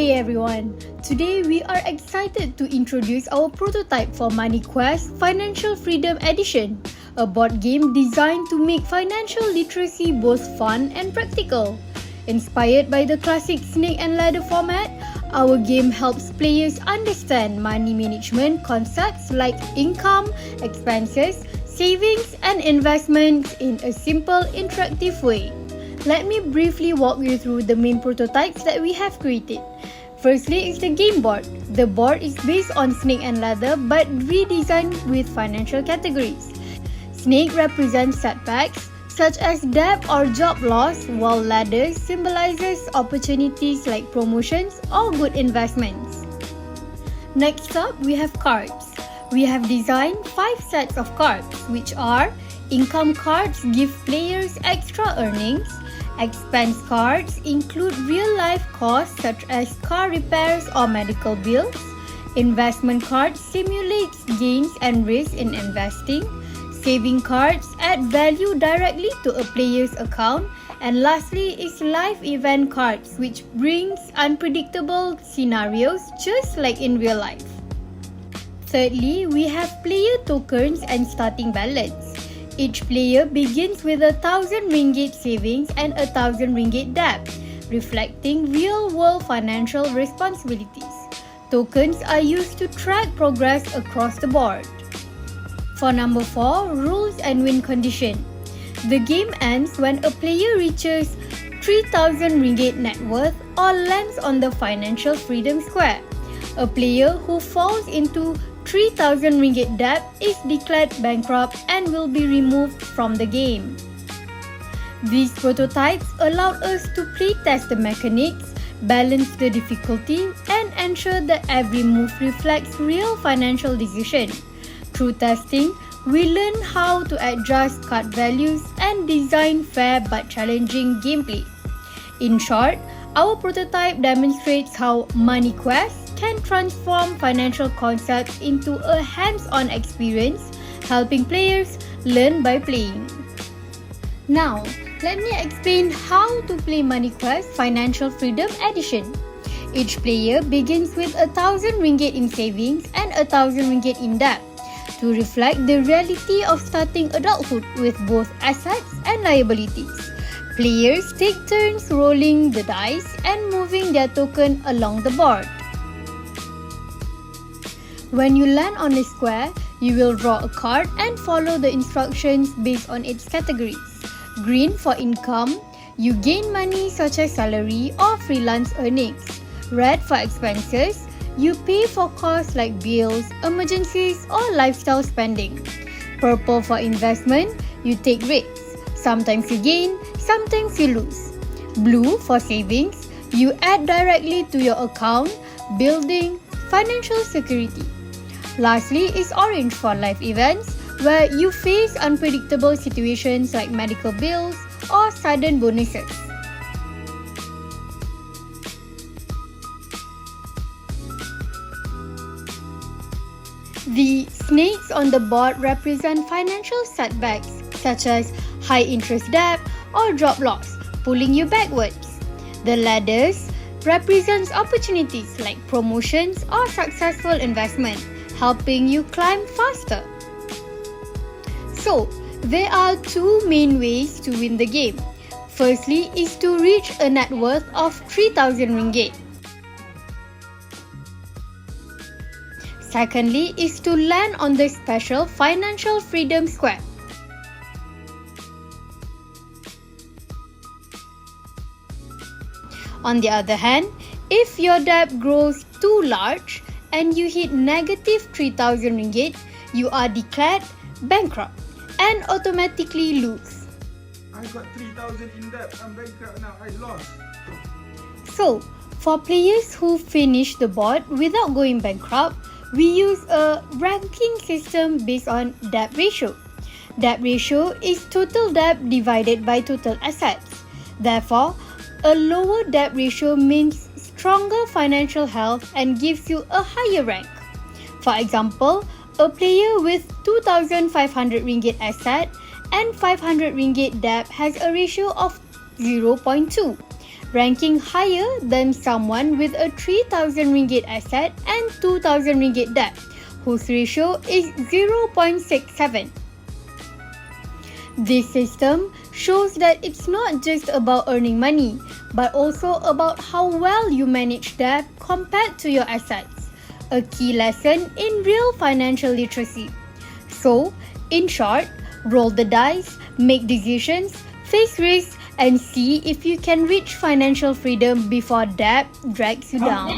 Hey everyone! Today we are excited to introduce our prototype for Moneyquest Financial Freedom Edition, a board game designed to make financial literacy both fun and practical. Inspired by the classic snake and ladder format, our game helps players understand money management concepts like income, expenses, savings, and investments in a simple, interactive way. Let me briefly walk you through the main prototypes that we have created. Firstly is the game board. The board is based on snake and ladder but redesigned with financial categories. Snake represents setbacks such as debt or job loss, while ladder symbolizes opportunities like promotions or good investments. Next up, we have cards. We have designed 5 sets of cards, which are income cards give players extra earnings. Expense cards include real-life costs such as car repairs or medical bills. Investment cards simulates gains and risks in investing. Saving cards add value directly to a player's account. And lastly is life event cards, which brings unpredictable scenarios just like in real life. Thirdly, we have player tokens and starting balance. Each player begins with 1,000 ringgit savings and 1,000 ringgit debt, reflecting real-world financial responsibilities. Tokens are used to track progress across the board. For number 4, rules and win condition. The game ends when a player reaches 3,000 ringgit net worth or lands on the financial freedom square. A player who falls into 3,000 ringgit debt is declared bankrupt and will be removed from the game. These prototypes allowed us to play-test the mechanics, balance the difficulty, and ensure that every move reflects real financial decision. Through testing, we learned how to adjust card values and design fair but challenging gameplay. In short, our prototype demonstrates how Moneyquest can transform financial concepts into a hands-on experience, helping players learn by playing. Now, let me explain how to play Moneyquest Financial Freedom Edition. Each player begins with 1,000 ringgit in savings and 1,000 ringgit in debt, to reflect the reality of starting adulthood with both assets and liabilities. Players take turns rolling the dice and moving their token along the board. When you land on a square, you will draw a card and follow the instructions based on its categories. Green for income, you gain money such as salary or freelance earnings. Red for expenses, you pay for costs like bills, emergencies, or lifestyle spending. Purple for investment, you take risks. Sometimes you gain, sometimes you lose. Blue for savings, you add directly to your account, building financial security. Lastly is orange for life events, where you face unpredictable situations like medical bills or sudden bonuses. The snakes on the board represent financial setbacks such as high interest debt or job loss, pulling you backwards. The ladders represents opportunities like promotions or successful investment, helping you climb faster. So, there are 2 main ways to win the game. Firstly is to reach a net worth of 3,000 ringgit. Secondly is to land on the special Financial Freedom Square. On the other hand, if your debt grows too large and you hit negative 3,000 ringgit, you are declared bankrupt and automatically lose. I got 3,000 in debt. I'm bankrupt now. I lost. So, for players who finish the board without going bankrupt, we use a ranking system based on debt ratio. Debt ratio is total debt divided by total assets. Therefore, a lower debt ratio means stronger financial health and gives you a higher rank. For example, a player with 2,500 ringgit asset and 500 ringgit debt has a ratio of 0.2. ranking higher than someone with a 3,000 ringgit asset and 2,000 ringgit debt, whose ratio is 0.67. This system shows that it's not just about earning money, but also about how well you manage debt compared to your assets, a key lesson in real financial literacy. So, in short, roll the dice, make decisions, face risks, and see if you can reach financial freedom before debt drags you down.